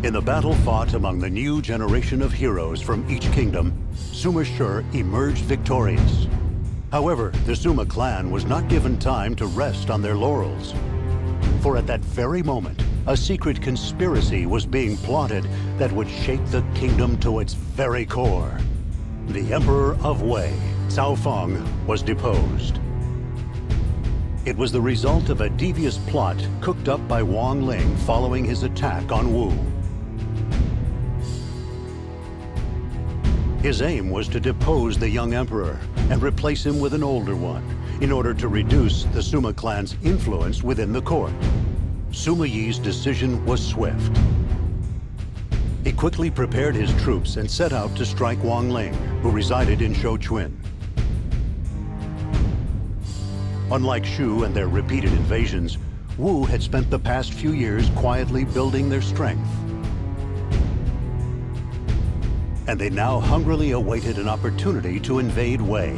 In the battle fought among the new generation of heroes from each kingdom, Suma Shur emerged victorious. However, the Suma clan was not given time to rest on their laurels. For at that very moment, a secret conspiracy was being plotted that would shake the kingdom to its very core. The Emperor of Wei, Cao Feng, was deposed. It was the result of a devious plot cooked up by Ling following his attack on Wu. His aim was to depose the young emperor and replace him with an older one in order to reduce the Suma clan's influence within the court. Sima Yi's decision was swift. He quickly prepared his troops and set out to strike Wang Ling, who resided in Shouchuan. Unlike Shu and their repeated invasions, Wu had spent the past few years quietly building their strength. And they now hungrily awaited an opportunity to invade Wei.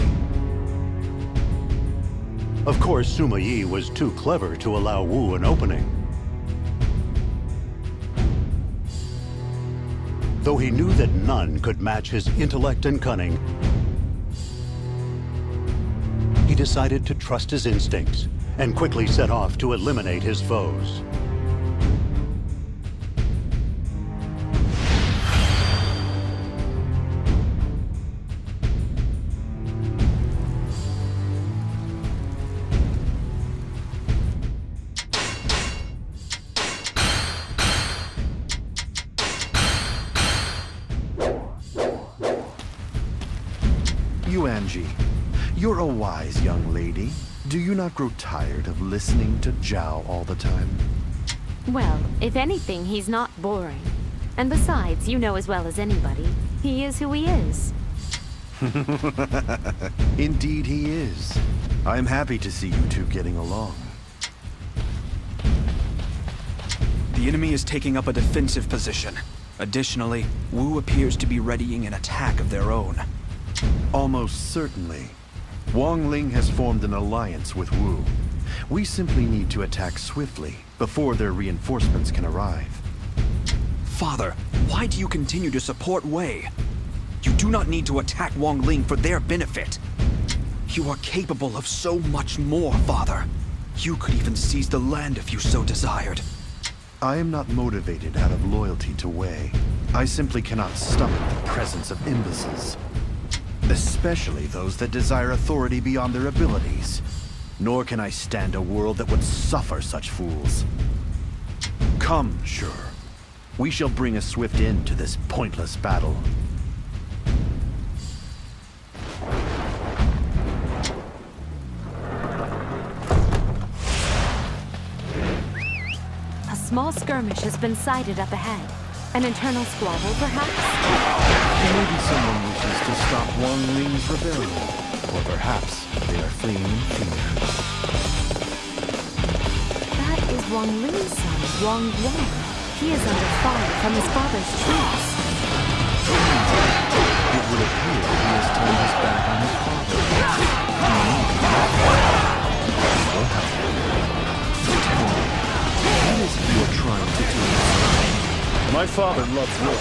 Of course, Sima Yi was too clever to allow Wu an opening. Though he knew that none could match his intellect and cunning, he decided to trust his instincts and quickly set off to eliminate his foes. Angie, you're a wise young lady. Do you not grow tired of listening to Zhao all the time? Well, if anything, he's not boring. And besides, you know as well as anybody, he is who he is. Indeed he is. I'm happy to see you two getting along. The enemy is taking up a defensive position. Additionally, Wu appears to be readying an attack of their own. Almost certainly. Wang Ling has formed an alliance with Wu. We simply need to attack swiftly before their reinforcements can arrive. Father, why do you continue to support Wei? You do not need to attack Wang Ling for their benefit. You are capable of so much more, Father. You could even seize the land if you so desired. I am not motivated out of loyalty to Wei. I simply cannot stomach the presence of imbeciles. Especially those that desire authority beyond their abilities. Nor can I stand a world that would suffer such fools. Come, Shur. We shall bring a swift end to this pointless battle. A small skirmish has been sighted up ahead. An internal squabble, perhaps? Maybe someone wishes to stop Wang Ling's rebellion. Or perhaps they are fleeing in fear. That is Wang Ling's son, Wang. He is under fire from his father's troops. It would appear he has turned his back on his father. Well, tell me, what is it you are trying to do? My father loves war.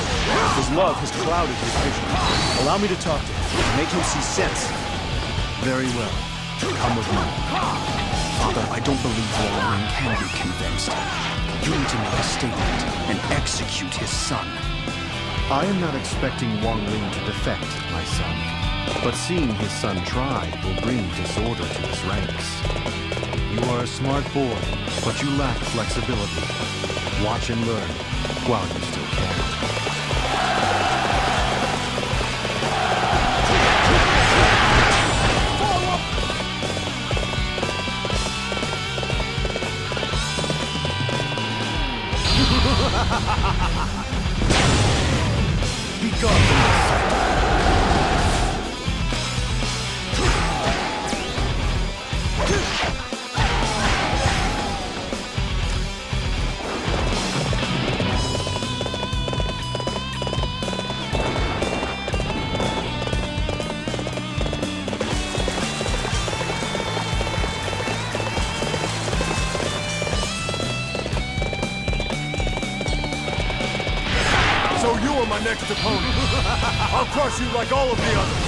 His love has clouded his vision. Allow me to talk to him, make him see sense. Very well. Come with me. Father, I don't believe Wang Ling can be convinced. You need to make a statement and execute his son. I am not expecting Wang Ling to defect, my son. But seeing his son try will bring disorder to his ranks. You are a smart boy, but you lack flexibility. Watch and learn while you still can. Be gone from my sight. You are my next opponent. I'll crush you like all of the others.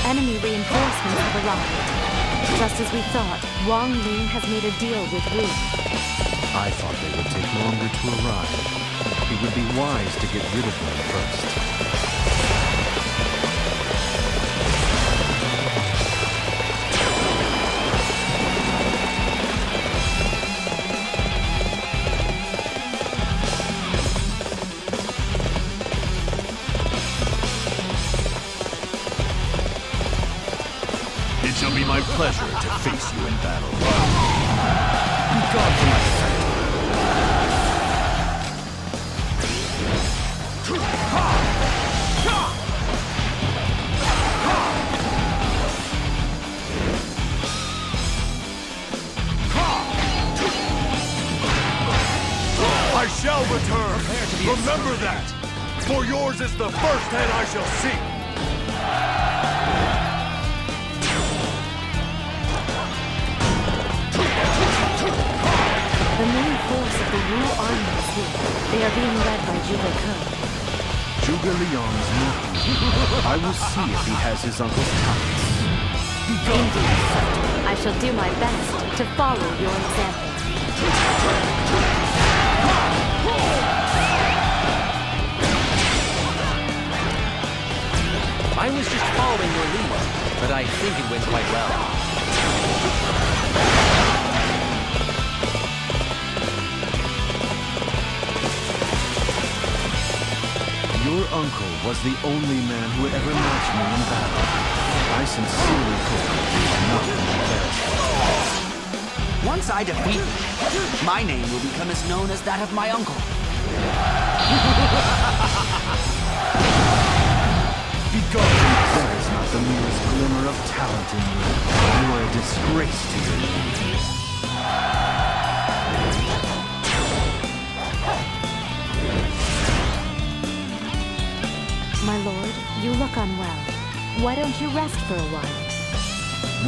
Enemy reinforcements have arrived. Just as we thought, Wang Ling has made a deal with Wu. I thought they would take longer to arrive. It would be wise to get rid of them first. It shall be my pleasure to face you in battle. Be gone from my sight. I shall return. Remember that. For yours is the first head I shall see. The main force of the Wu army is here. They are being led by Zhuge Ke. Zhuge Liang's nephew. I will see if he has his uncle's talents. Indeed. I shall do my best to follow your example. I was just following your lead, but I think it went quite well. Your uncle was the only man who would ever match me in battle. I sincerely hope you are not embarrassed. Once I defeat him, my name will become as known as that of my uncle. Be gone! There is not the merest glimmer of talent in you. You are a disgrace to your name. My lord, you look unwell. Why don't you rest for a while?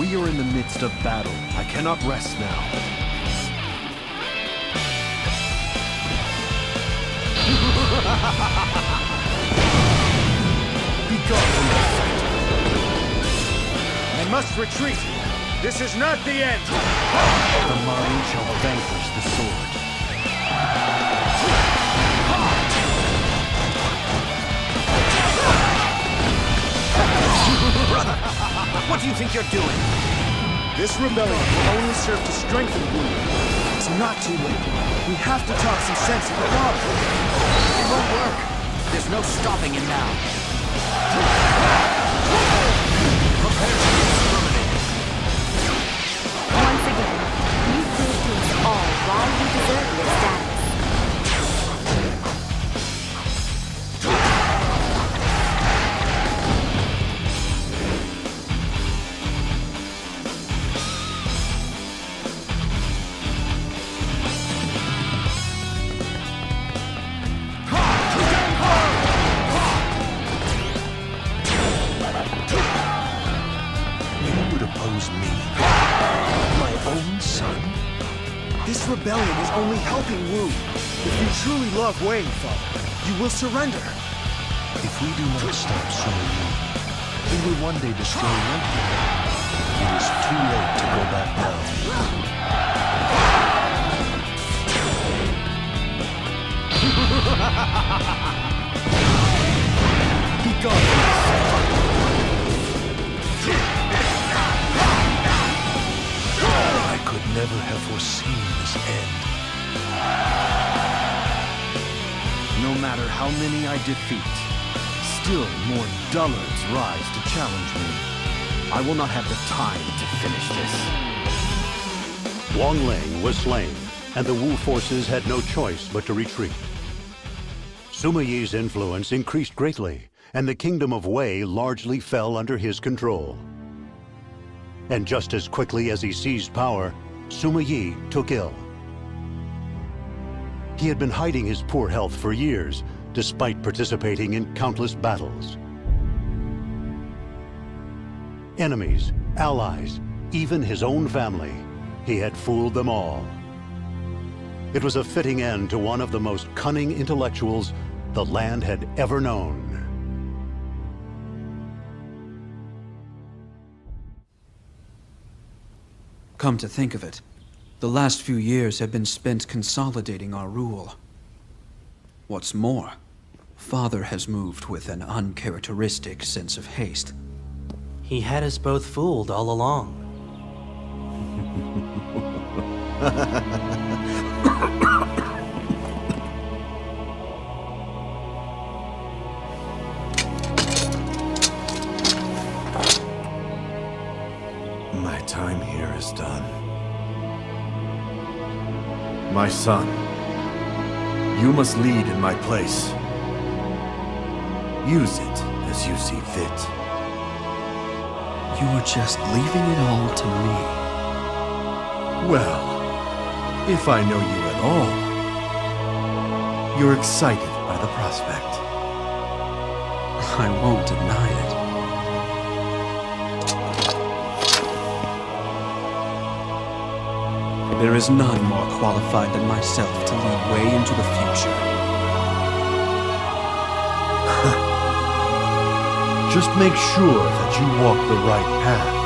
We are in the midst of battle. I cannot rest now. Be gone from my sight. I must retreat. This is not the end. The mind shall vanquish the sword. Brother, what do you think you're doing? This rebellion will only serve to strengthen Wu. It's not too late. We have to talk some sense into father. It won't work. There's no stopping him now. Prepare to be exterminated. Once again, you proved to us all why you deserve your status. This rebellion is only helping Wu. If you truly love Wang, father, you will surrender. If we do not stop Sima Yi, we will one day destroy Wang. It is too late to go back now. Be gone from my sight. I could never have foreseen this end. No matter how many I defeat, still more dullards rise to challenge me. I will not have the time to finish this. Wang Ling was slain, and the Wu forces had no choice but to retreat. Sima Yi's influence increased greatly, and the kingdom of Wei largely fell under his control. And just as quickly as he seized power, Sima Yi took ill. He had been hiding his poor health for years, despite participating in countless battles. Enemies, allies, even his own family, he had fooled them all. It was a fitting end to one of the most cunning intellectuals the land had ever known. Come to think of it, the last few years have been spent consolidating our rule. What's more, Father has moved with an uncharacteristic sense of haste. He had us both fooled all along. My time here is done. My son, you must lead in my place. Use it as you see fit. You are just leaving it all to me. Well, if I know you at all, you're excited by the prospect. I won't deny it. There is none more qualified than myself to lead way into the future. Just make sure that you walk the right path.